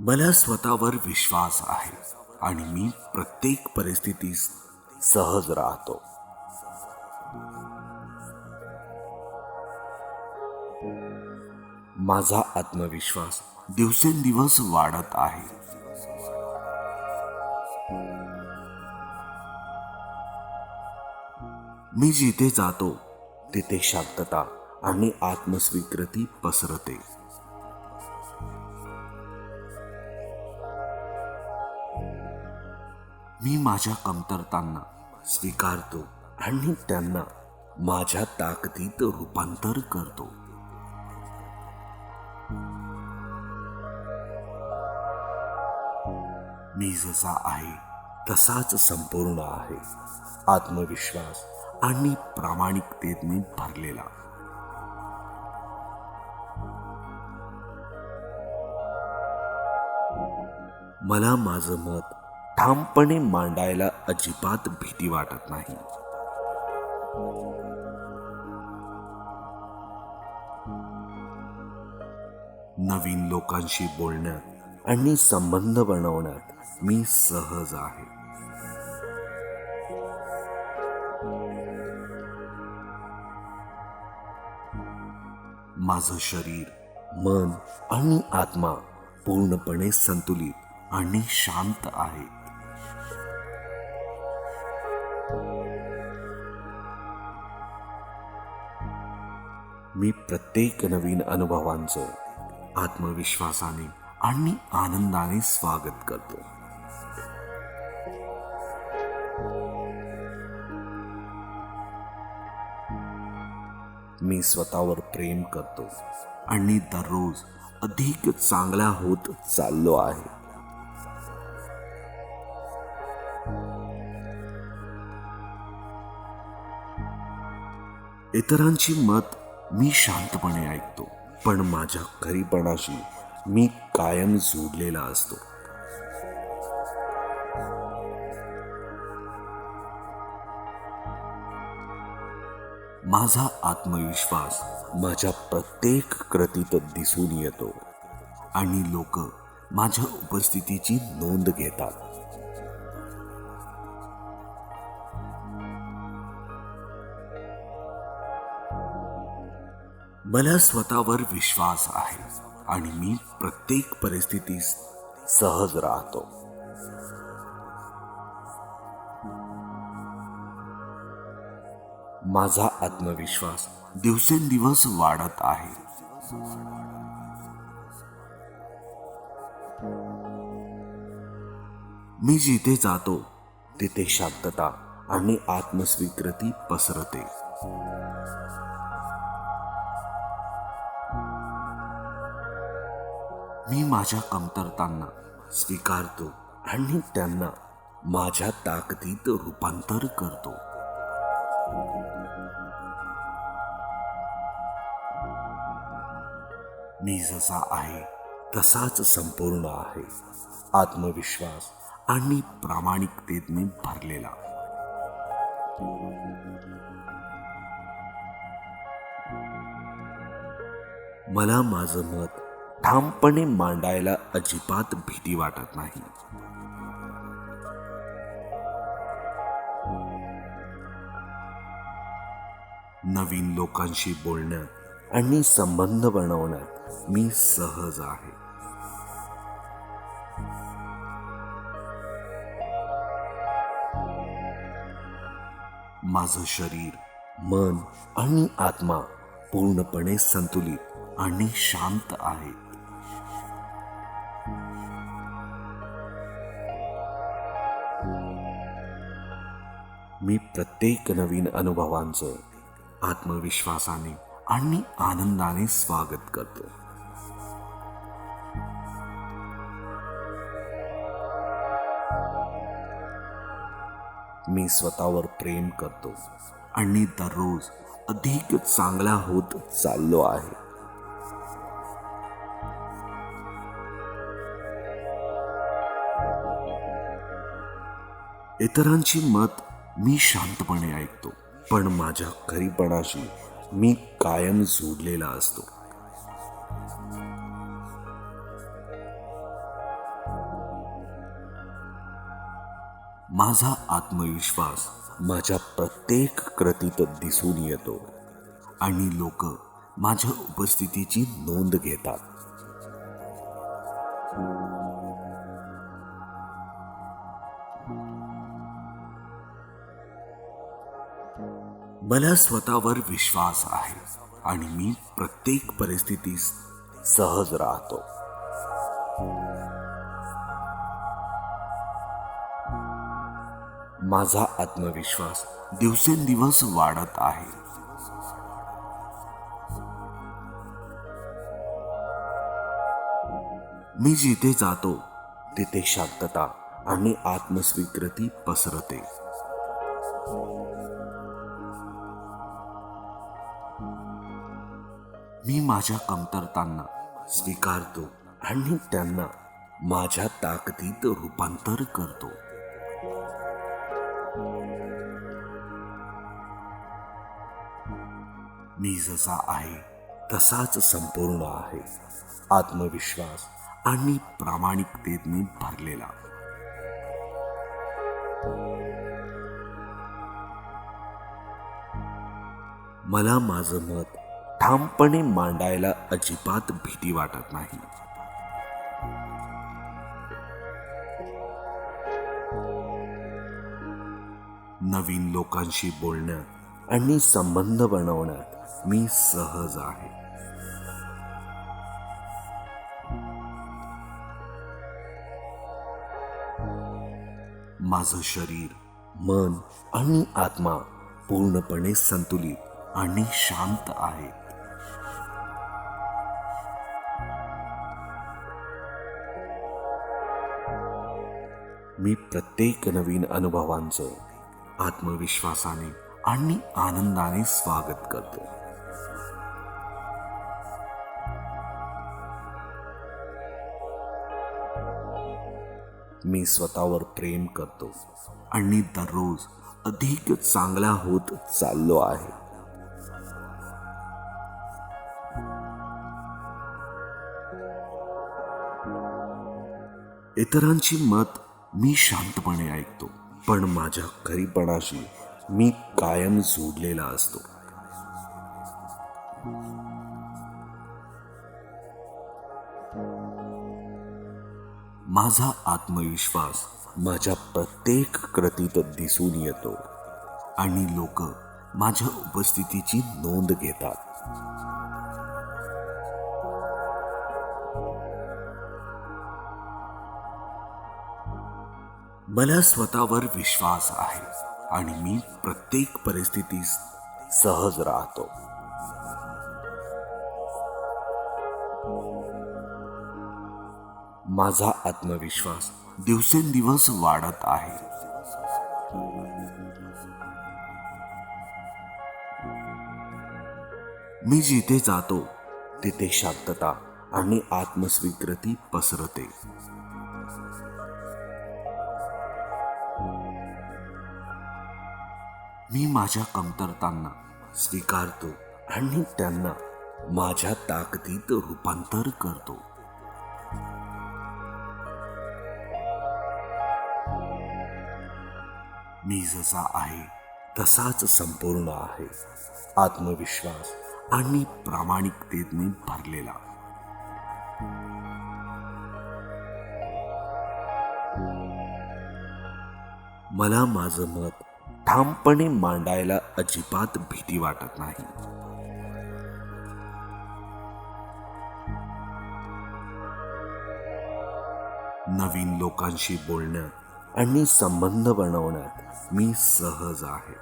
मला स्वतःवर विश्वास आहे आणि मी प्रत्येक परिस्थितीत सहज राहतो. माझा आत्मविश्वास दिवसेंदिवस वाढत आहे. मी जिथे जातो तिथे शांतता आणि आत्मस्वीकृती पसरते. मी माझ्या कमतरतांना स्वीकारतो आणि त्यांना माझ्या ताकदीत रूपांतर करतो. मी जसा आहे तसाच संपूर्ण आहे. आत्मविश्वास आणि प्रामाणिकतेने भरलेला. मला माझं मत ठामपणे मांडायला अजिबात भीती वाटत नाही. नवीन लोकांशी बोलण्यात आणि संबंध बनवण्यात मी सहज आहे. माझं शरीर, मन आणि आत्मा पूर्णपणे संतुलित आणि शांत आहे. मी प्रत्येक नवीन अनुभवांचं आत्मविश्वासाने आणि आनंदाने स्वागत करतो. मी स्वतःवर प्रेम करतो आणि दररोज अधिक चांगला होत चाललो आहे. इतरांची मत मी शांतपणे ऐकतो, पण माझ्या खरीपणाशी मी कायम जोडलेला असतो. माझा आत्मविश्वास माझ्या प्रत्येक कृतीत दिसून येतो आणि लोक माझ्या उपस्थितीची नोंद घेतात. मला स्वतःवर विश्वास आहे आणि मी प्रत्येक परिस्थितीत सहज राहतो. माझा आत्मविश्वास दिवसेंदिवस वाढत आहे. मी जिथे जातो तिथे शांतता आणि आत्मस्वीकृती पसरते. मी माझ्या कमतरतांना स्वीकारतो आणि त्यांना माझ्या ताकदीत रूपांतर करतो. मी जसा आहे तसाच संपूर्ण आहे. आत्मविश्वास आणि प्रामाणिकतेने भरलेला. मला माझं मत ठामपणे मांडायला अजिबात भीती वाटत नाही. नवीन लोकांशी बोलण्यात आणि संबंध बनवण्यात मी सहज आहे. माझं शरीर, मन आणि आत्मा पूर्णपणे संतुलित आणि शांत आहे. मी प्रत्येक नवीन अनुभवांचं आत्मविश्वासाने आणि आनंदाने स्वागत करतो. मी स्वतःवर प्रेम करतो आणि दररोज अधिक चांगला होत चाललो आहे. इतरांची मत मी शांतपणे ऐकतो, पण माझ्या खरीपणाशी मी कायम जोडलेला असतो. माझा आत्मविश्वास माझ्या प्रत्येक कृतीत दिसून येतो आणि लोक माझ्या उपस्थितीची नोंद घेतात. मला स्वतःवर विश्वास आहे आणि मी प्रत्येक परिस्थितीत सहज राहतो. माझा आत्मविश्वास दिवसेंदिवस वाढत आहे. मी जिथे जातो तिथे शांतता आणि आत्मस्वीकृती पसरते. मी माझ्या कमतरतांना स्वीकारतो आणि त्यांना माझ्या ताकदीत रूपांतर करतो. मी जसा आहे तसाच संपूर्ण आहे, आत्मविश्वास आणि प्रामाणिकतेने भरलेला. मला माझं मत ठामपणे मांडायला अजिबात भीती वाटत नाही. नवीन लोकांशी बोलण्यात आणि संबंध बनवण्यात मी सहज आहे. माझं शरीर, मन आणि आत्मा पूर्णपणे संतुलित आणि शांत आहे. मी प्रत्येक नवीन अनुभवांचं आत्मविश्वासाने आणि आनंदाने स्वागत करतो. मी स्वतःवर प्रेम करतो आणि दररोज अधिक चांगला होत चाललो आहे. इतरांची मत मी शांतपणे ऐकतो, पण माझ्या खरीपणाशी मी कायम जोडलेला असतो. माझा आत्मविश्वास माझ्या प्रत्येक कृतीत दिसून येतो आणि लोक माझ्या उपस्थितीची नोंद घेतात. मला स्वतःवर विश्वास आहे आणि मी प्रत्येक परिस्थितीत सहज राहतो. माझा आत्मविश्वास दिवसेंदिवस वाढत आहे. मी जिथे जातो तिथे शांतता आणि आत्मस्वीकृती पसरते. मी माझ्या कमतरतांना स्वीकारतो आणि त्यांना माझ्या ताकदीत रूपांतर करतो. मी जसा आहे तसाच संपूर्ण आहे, आत्मविश्वास आणि प्रामाणिकतेने भरलेला. मला माझं मत ठामपणे मांडायला अजिबात भीती वाटत नाही. नवीन लोकांशी बोलण्यात आणि संबंध बनवण्यात मी सहज आहे.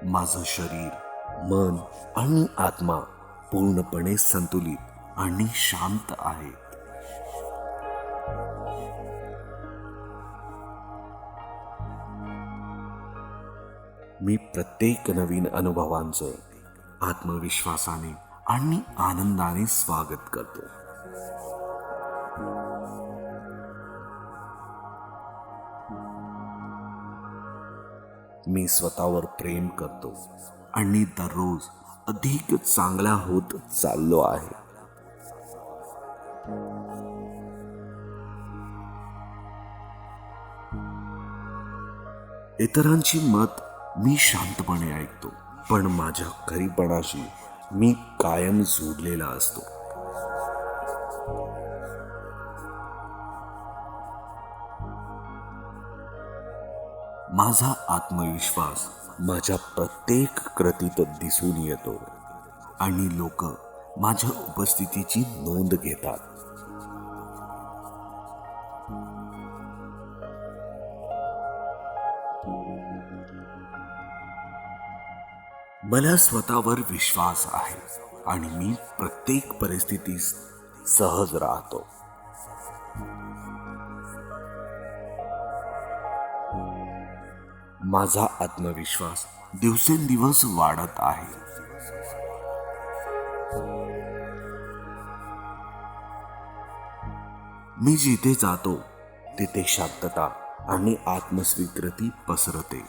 माझं शरीर, मन आणि आत्मा पूर्णपणे संतुलित आणि शांत आहे. मी प्रत्येक नवीन अनुभवांचं आत्मविश्वासाने आणि आनंदाने स्वागत करतो. मी स्वतःवर प्रेम करतो आणि दररोज अधिक चांगला होत चाललो आहे. इतरांची मत मी शांतपणे ऐकतो, पण माझ्या खरीपणाशी मी कायम जोडलेला असतो. माझा आत्मविश्वास माझ्या प्रत्येक कृतीत दिसून येतो आणि लोक माझ्या उपस्थितीची नोंद घेतात. मला स्वतःवर विश्वास आहे आणि मी प्रत्येक परिस्थितीत सहज राहतो. माझा आत्मविश्वास दिवसेंदिवस वाढत आहे. मी जिथे जातो तिथे शांतता आणि आत्मस्वीकृती पसरते.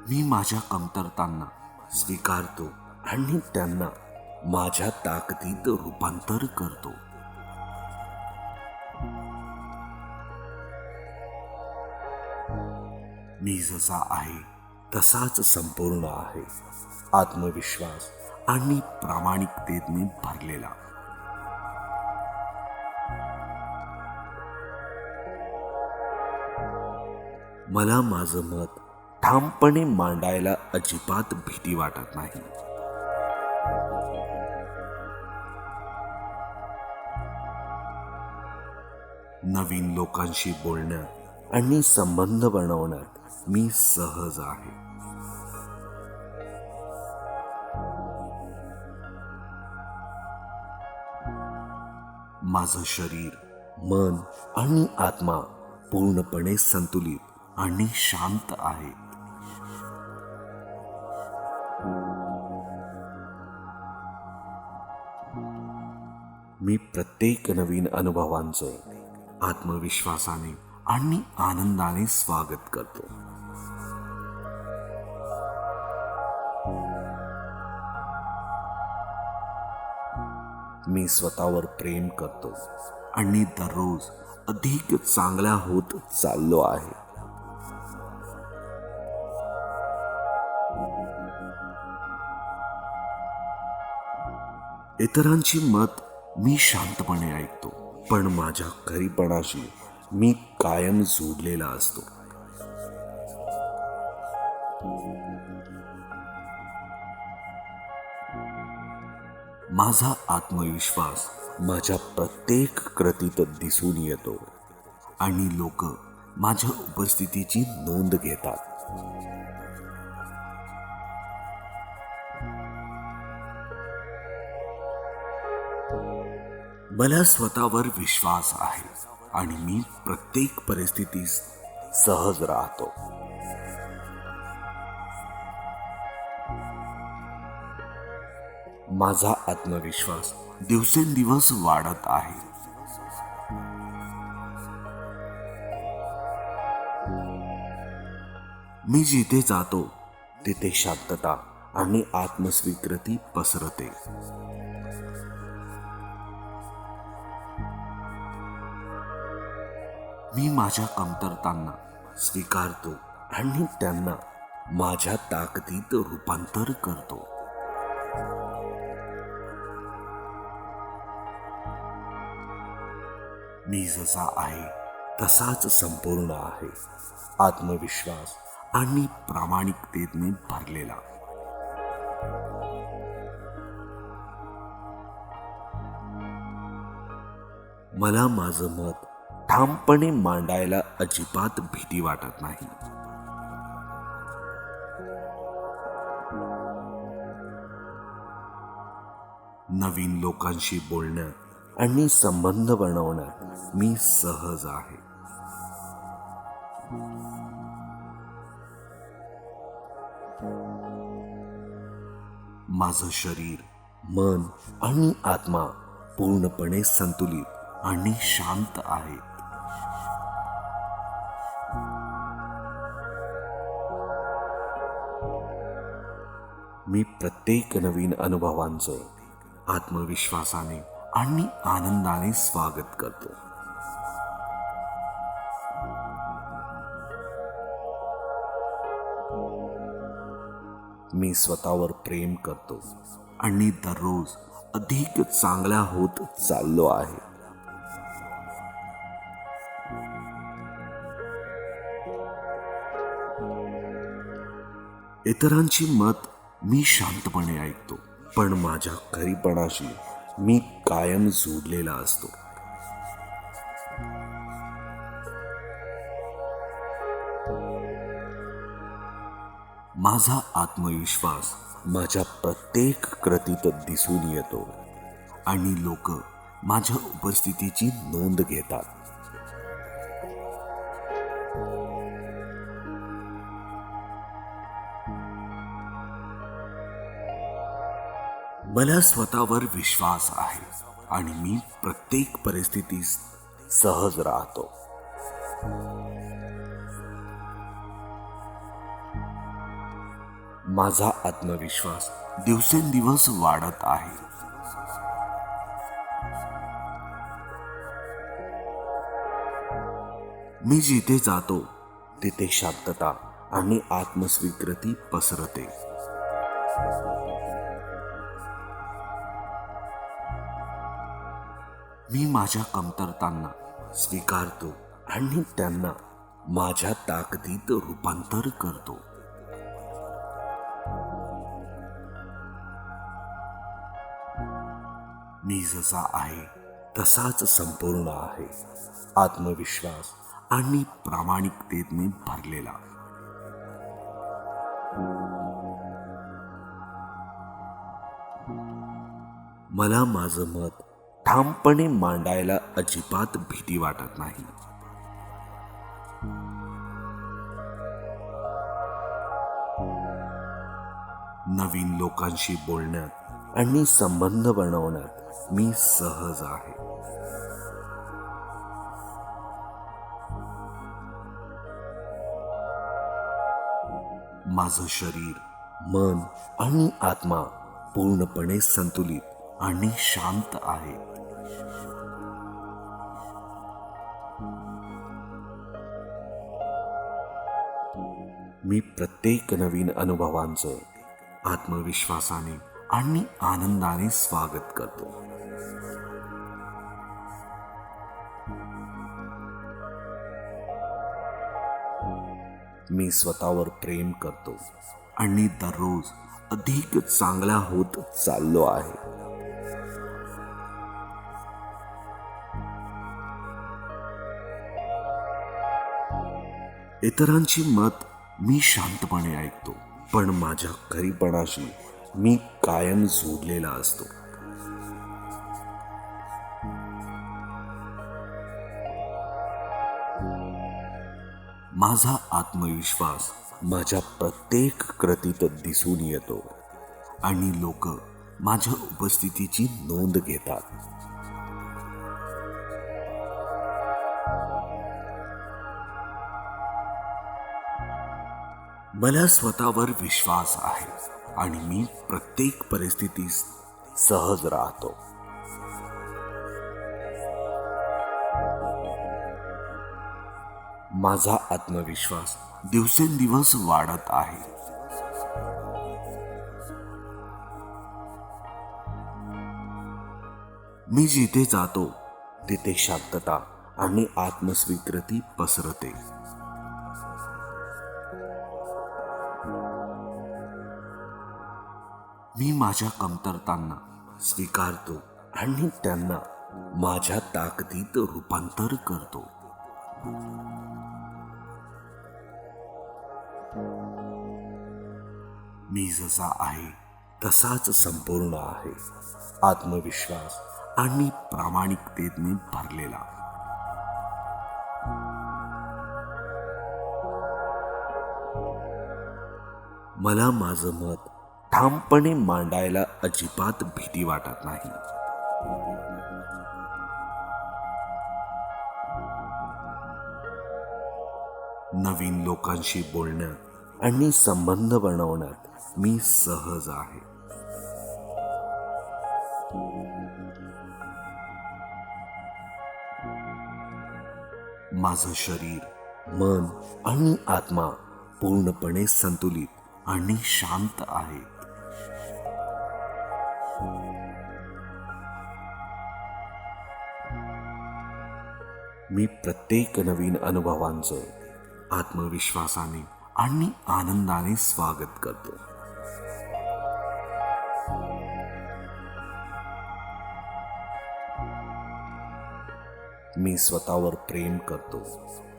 मी माझ्या कमतरतांना स्वीकारतो आणि त्यांना माझ्या ताकदीत रूपांतर करतो. मी जसा आहे तसाच संपूर्ण आहे, आत्मविश्वास आणि प्रामाणिकतेने भरलेला. मला माझं मत ठामपणे मांडायला अजिबात भीती वाटत नाही. नवीन लोकांशी बोलण्यात आणि संबंध बनवण्यात मी सहज आहे. माझं शरीर, मन आणि आत्मा पूर्णपणे संतुलित आणि शांत आहे. मी प्रत्येक नवीन अनुभवांचं आत्मविश्वासाने आणि आनंदाने स्वागत करतो. मी स्वतःवर प्रेम करतो आणि दररोज अधिक चांगला होत चाललो आहे. इतरांची मत मी शांतपणे ऐकतो, पण माझ्या खरीपणाशी मी कायम जोडलेला असतो. माझा आत्मविश्वास माझ्या प्रत्येक कृतीत दिसून येतो आणि लोक माझ्या उपस्थितीची नोंद घेतात. मला स्वतःवर विश्वास आहे आणि मी प्रत्येक परिस्थितीत सहज राहतो. माझा आत्मविश्वास दिवसेंदिवस वाढत आहे. मी जिथे जातो तिथे शांतता आणि आत्मस्वीकृती पसरते. मी माझ्या कमतरतांना स्वीकारतो आणि त्यांना माझ्या ताकदीत रूपांतर करतो. मी जसा आहे तसाच संपूर्ण आहे, आत्मविश्वास आणि प्रामाणिकतेने भरलेला. मला माझं मत ठामपणे मांडायला अजिबात भीती वाटत नाही. नवीन लोकांशी बोलण्यात आणि संबंध बनवण्यात मी सहज आहे. माझं शरीर, मन आणि आत्मा पूर्णपणे संतुलित आणि शांत आहे. मी प्रत्येक नवीन अनुभवांचं आत्मविश्वासाने आणि आनंदाने स्वागत करतो. मी स्वतःवर प्रेम करतो आणि दररोज अधिक चांगला होत चाललो आहे. इतरांची मत मी शांतपणे ऐकतो, पण माझ्या खरीपणाशी मी कायम जोडलेला असतो. माझा आत्मविश्वास माझ्या प्रत्येक कृतीत दिसून येतो आणि लोक माझ्या उपस्थितीची नोंद घेतात. मला स्वतःवर विश्वास आहे आणि मी प्रत्येक परिस्थितीत सहज राहतो. माझा आत्मविश्वास दिवसेंदिवस वाढत आहे. मी जिथे जातो तिथे शांतता आणि आत्मस्वीकृती पसरते. मी माझ्या कमतरतांना स्वीकारतो आणि त्यांना माझ्या ताकदीत रूपांतर करतो. मी जसा आहे तसाच संपूर्ण आहे, आत्मविश्वास आणि प्रामाणिकतेने भरलेला. मला माझं मत ठामपणे मांडायला अजिबात भीती वाटत नाही. नवीन लोकांशी बोलण्यात आणि संबंध बनवण्यात मी सहज आहे. माझं शरीर, मन आणि आत्मा पूर्णपणे संतुलित आणि शांत आहे. मी प्रत्येक नवीन अनुभवांचं आत्मविश्वासाने आणि आनंदाने स्वागत करतो. मी स्वतःवर प्रेम करतो आणि दररोज अधिक चांगला होत चाललो आहे. इतरांची मत मी शांतपणे ऐकतो, पण माझ्या खरीपणाशी मी कायम जोडलेला असतो. माझा आत्मविश्वास माझ्या प्रत्येक कृतीत दिसून येतो आणि लोक माझ्या उपस्थितीची नोंद घेतात. मला स्वतःवर विश्वास आहे आणि मी प्रत्येक परिस्थितीत सहज राहतो. माझा आत्मविश्वास दिवसेंदिवस वाढत आहे. मी जिथे जातो तिथे शांतता आणि आत्मस्वीकृती पसरते. मी माझ्या कमतरतांना स्वीकारतो आणि त्यांना माझ्या ताकदीत रूपांतर करतो. मी जसा आहे तसाच संपूर्ण आहे, आत्मविश्वास आणि प्रामाणिकतेने भरलेला. मला माझं मत ठामपणे मांडायला अजिबात भीती वाटत नाही. नवीन लोकांशी बोलण्यात आणि संबंध बनवण्यात मी सहज आहे. माझं शरीर, मन आणि आत्मा पूर्णपणे संतुलित आणि शांत आहे. मी प्रत्येक नवीन अनुभवांचं आत्मविश्वासाने आणि आनंदाने स्वागत करतो. मी स्वतःवर प्रेम करतो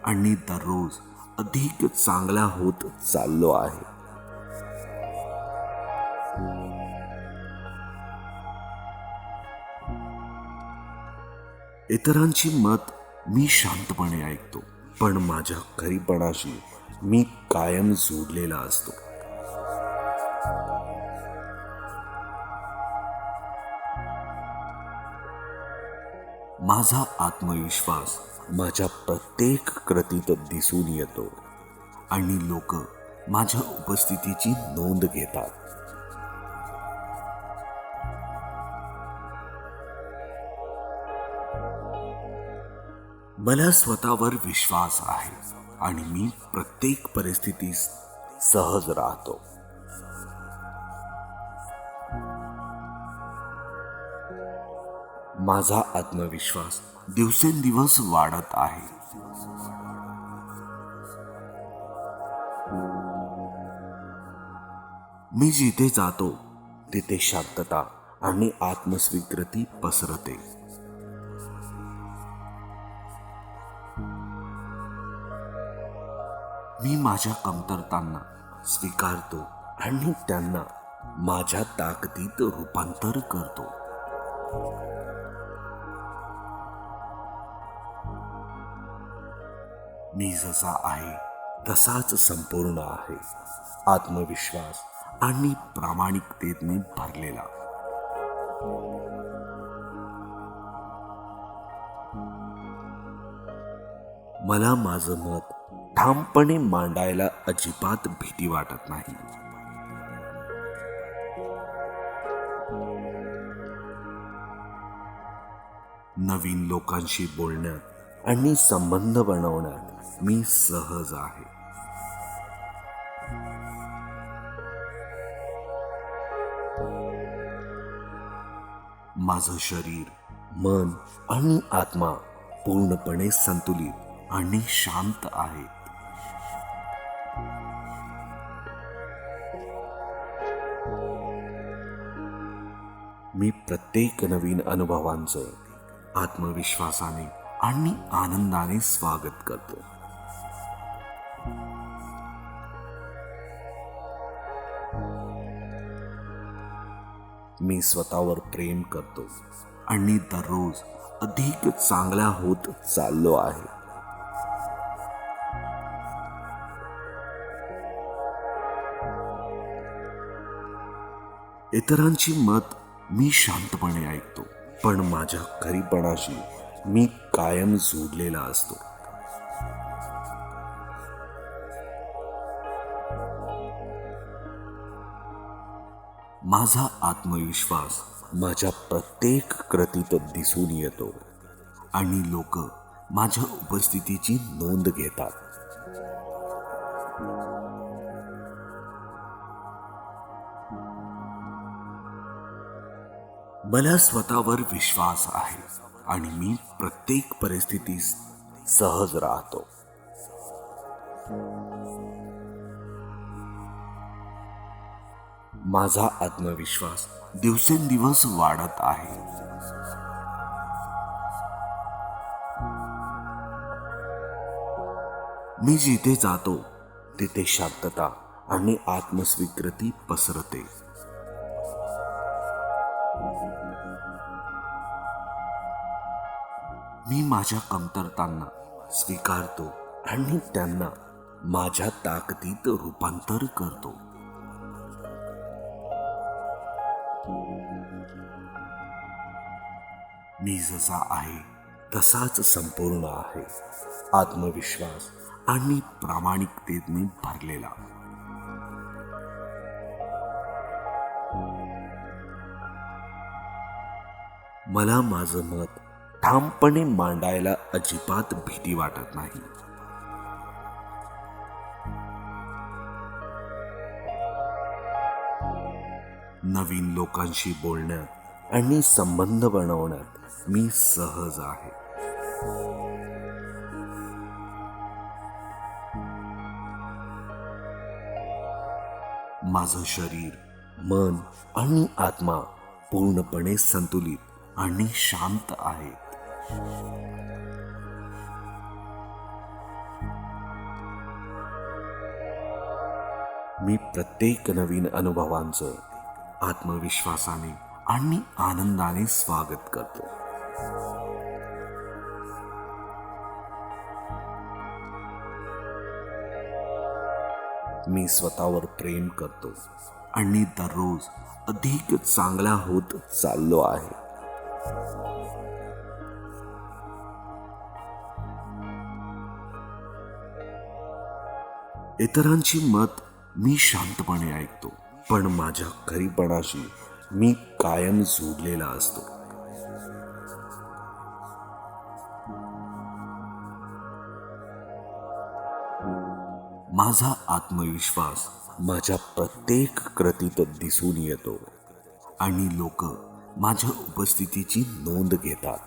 आणि दररोज अधिक चांगला होत चाललो आहे. इतरांची मत मी शांतपणे ऐकतो, पण माझ्या खरीपणाशी मी कायम जोडलेला असतो. माझा आत्मविश्वास माझ्या प्रत्येक कृतीत दिसून येतो आणि लोक माझ्या उपस्थितीची नोंद घेतात. मला स्वतःवर विश्वास आहे आणि मी प्रत्येक परिस्थितीत सहज राहतो. माझा आत्मविश्वास दिवसेंदिवस वाढत आहे. मी जिथे जातो तिथे शांतता आणि आत्मस्वीकृती पसरते. मी माझ्या कमतरतांना स्वीकारतो आणि त्यांना माझ्या ताकदीत रूपांतर करतो. मी जसा आहे तसाच संपूर्ण आहे, आत्मविश्वास आणि प्रामाणिकतेने भरलेला. मला माझं मत ठामपणे मांडायला अजिबात भीती वाटत नाही. नवीन लोकांशी बोलण्यात आणि संबंध बनवण्यात मी सहज आहे. माझं शरीर, मन आणि आत्मा पूर्णपणे संतुलित आणि शांत आहे. मी प्रत्येक नवीन अनुभवांचं आत्मविश्वासाने आणि आनंदाने स्वागत करतो. मी स्वतःवर प्रेम करतो आणि दररोज अधिक चांगला होत चाललो आहे. इतरांची मत मी शांतपणे ऐकतो, पण माझ्या खरीपणाशी मी कायम जोडलेला असतो. माझा आत्मविश्वास माझ्या प्रत्येक कृतीत दिसून येतो आणि लोक माझ्या उपस्थितीची नोंद घेतात. मला स्वतःवर विश्वास आहे आणि मी प्रत्येक परिस्थितीत सहज राहतो. माझा आत्मविश्वास दिवसेंदिवस वाढत आहे. मी जिथे जातो तिथे शांतता आणि आत्मस्वीकृती पसरते. मी माझ्या कमतरतांना स्वीकारतो आणि त्यांना माझ्या ताकदीत रूपांतर करतो. मी जसा आहे तसाच संपूर्ण आहे, आत्मविश्वास आणि प्रामाणिकतेने भरलेला. मला माझं मत ठामपणे मांडायला अजिबात भीती वाटत नाही. नवीन लोकांशी बोलण्यात आणि संबंध बनवण्यात मी सहज आहे. माझं शरीर, मन आणि आत्मा पूर्णपणे संतुलित आणि शांत आहेत. मी प्रत्येक नवीन अनुभवांचं आत्मविश्वासाने आणि आनंदाने स्वागत करतो. मी स्वतःवर प्रेम करतो आणि दररोज अधिक चांगला होत चाललो आहे. इतरांची मत मी शांतपणे ऐकतो, पण माझ्या खरीपणाशी मी कायम जोडलेला असतो. माझा आत्मविश्वास माझ्या प्रत्येक कृतीत दिसून येतो आणि लोक माझ्या उपस्थितीची नोंद घेतात.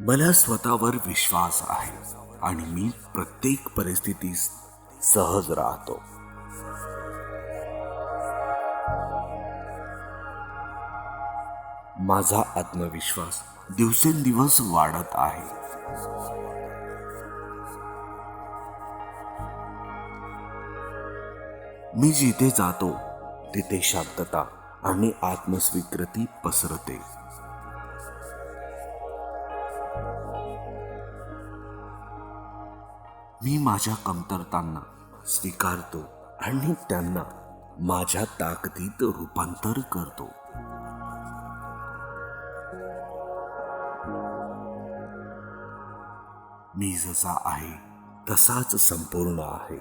मला स्वतःवर विश्वास आहे आणि मी प्रत्येक परिस्थितीत सहज राहतो. माझा आत्मविश्वास दिवसेंदिवस वाढत आहे. मी जिथे जातो तिथे शांतता आणि आत्मस्वीकृती पसरते. मी माझ्या कमतरतांना स्वीकारतो आणि त्यांना माझ्या ताकदीत रूपांतर करतो. मी जसा आहे तसाच संपूर्ण आहे,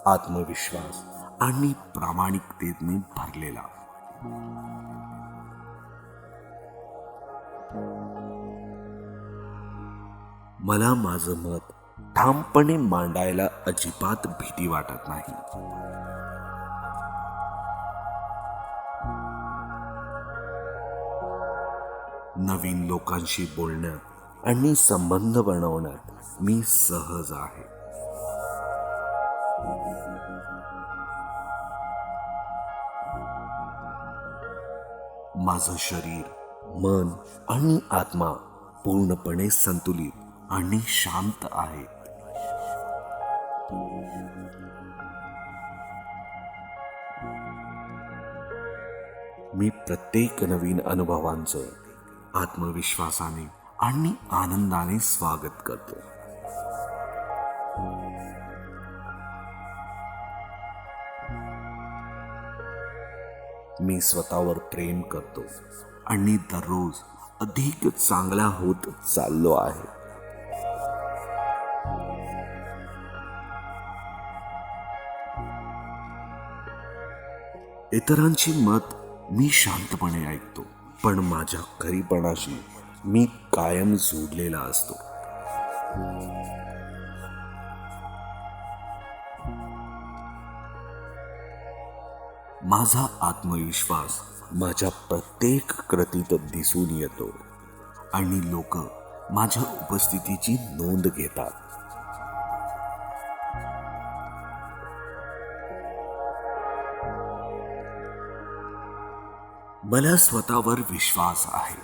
आत्मविश्वास आणि प्रामाणिकतेने भरलेला. मला माझं मत ठामपणे मांडायला अजिबात भीती वाटत नाही. नवीन लोकांशी बोलण्यात आणि संबंध बनवण्यात मी सहज आहे. माझं शरीर, मन आणि आत्मा पूर्णपणे संतुलित आणि शांत आहेत. मी प्रत्येक नवीन अनुभवांचं आत्मविश्वासाने आणि आनंदाने स्वागत करतो. मी स्वतःवर प्रेम करतो आणि दररोज अधिक चांगला होत चाललो आहे. इतरांची मत मी शांतपणे ऐकतो, पण माझ्या खरीपणाशी मी कायम जोडलेला असतो. माझा आत्मविश्वास माझ्या प्रत्येक कृतीत दिसून येतो आणि लोक माझ्या उपस्थितीची नोंद घेतात. मला स्वतःवर विश्वास आहे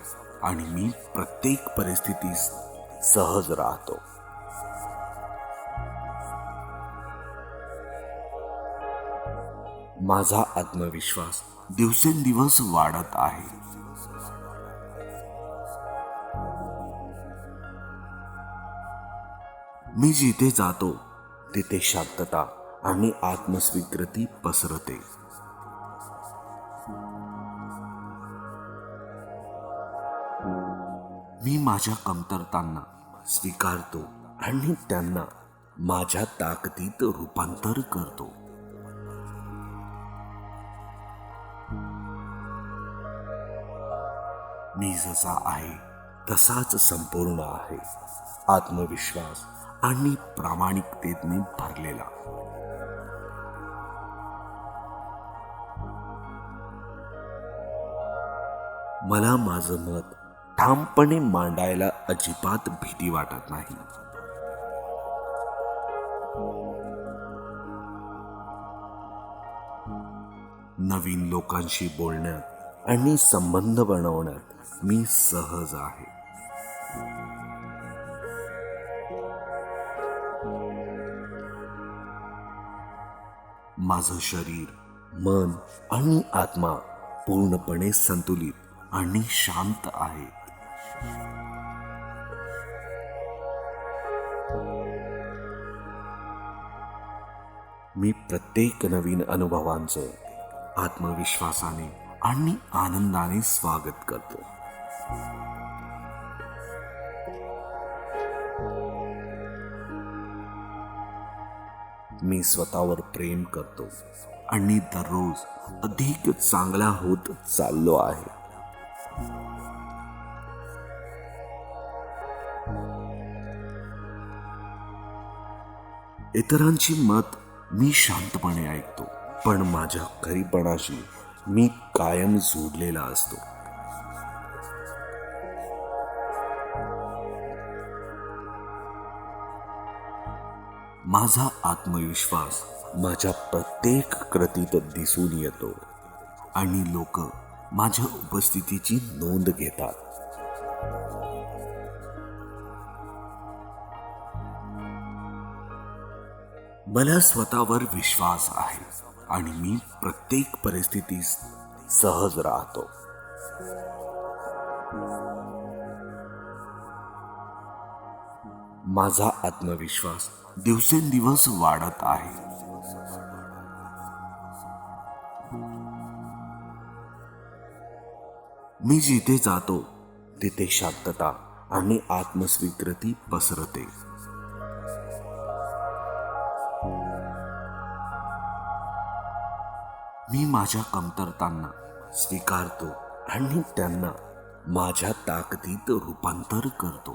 आणि मी प्रत्येक परिस्थितीत सहज राहतो. माझा आत्मविश्वास दिवसेंदिवस वाढत आहे. मी जिथे जातो तिथे शांतता आणि आत्मस्वीकृती पसरते. मी माझ्या कमतरतांना स्वीकारतो आणि त्यांना माझ्या ताकदीत रूपांतर करतो. मी जसा आहे तसाच संपूर्ण आहे, आत्मविश्वास आणि प्रामाणिकतेने भरलेला. मला माझं मत ठामपणे मांडायला अजिबात भीती वाटत नाही. नवीन लोकांशी बोलण्यात आणि संबंध बनवण्यात मी सहज आहे. माझं शरीर, मन आणि आत्मा पूर्णपणे संतुलित आणि शांत आहे. मी प्रत्येक नवीन अनुभवांचं आत्मविश्वासाने आणि आनंदाने स्वागत करतो. मी स्वतःवर प्रेम करतो आणि दररोज अधिक चांगला होत चाललो आहे. इतरांची मत मी शांतपणे ऐकतो, पण माझ्या खरीपणाशी मी कायम जोडलेला असतो. माझा आत्मविश्वास माझ्या प्रत्येक कृतीत दिसून येतो आणि लोक माझ्या उपस्थितीची नोंद घेतात. मला स्वतःवर विश्वास आहे आणि मी प्रत्येक परिस्थितीत सहज राहतो. माझा आत्मविश्वास दिवसेंदिवस वाढत आहे. मी जिथे जातो तिथे शांतता आणि आत्मस्वीकृती पसरते. मी माझ्या कमतरतांना स्वीकारतो आणि त्यांना माझ्या ताकदीत रूपांतर करतो.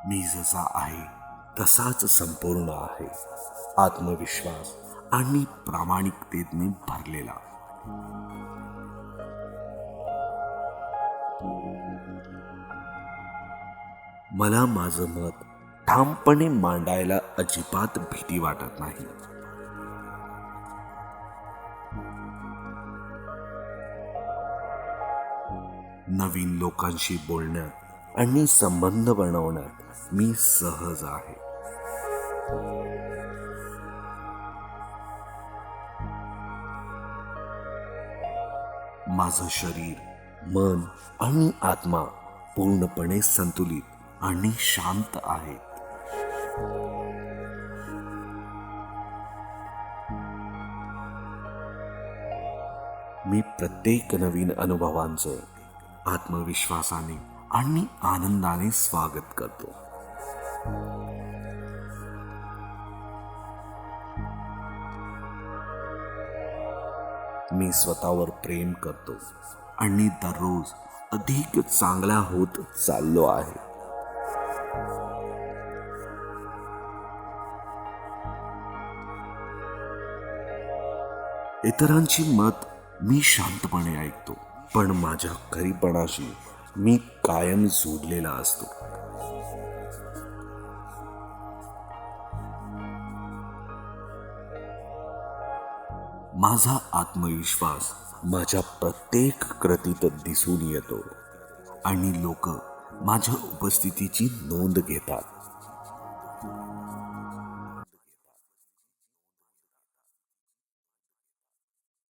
मी जसा आहे तसाच संपूर्ण आहे, आत्मविश्वास आणि प्रामाणिकतेने भरलेला. मला माझं मत ठामपणे मांडायला अजिबात भीती वाटत नाही. नवीन लोकांशी बोलण्यात आणि संबंध बनवण्यात मी सहज आहे. माझं शरीर, मन आणि आत्मा पूर्णपणे संतुलित आणि शांत आहेत. मी प्रत्येक नवीन अनुभवांचं आत्मविश्वासाने आणि आनंदाने स्वागत करतो. मी स्वतःवर प्रेम करतो आणि दररोज अधिक चांगला होत चाललो आहे. इतरांची मत मी शांतपणे ऐकतो, पण माझ्या खरीपणाशी मी कायम जोडलेला असतो. माझा आत्मविश्वास माझ्या प्रत्येक कृतीत दिसून येतो आणि लोक माझ्या उपस्थितीची नोंद घेतात.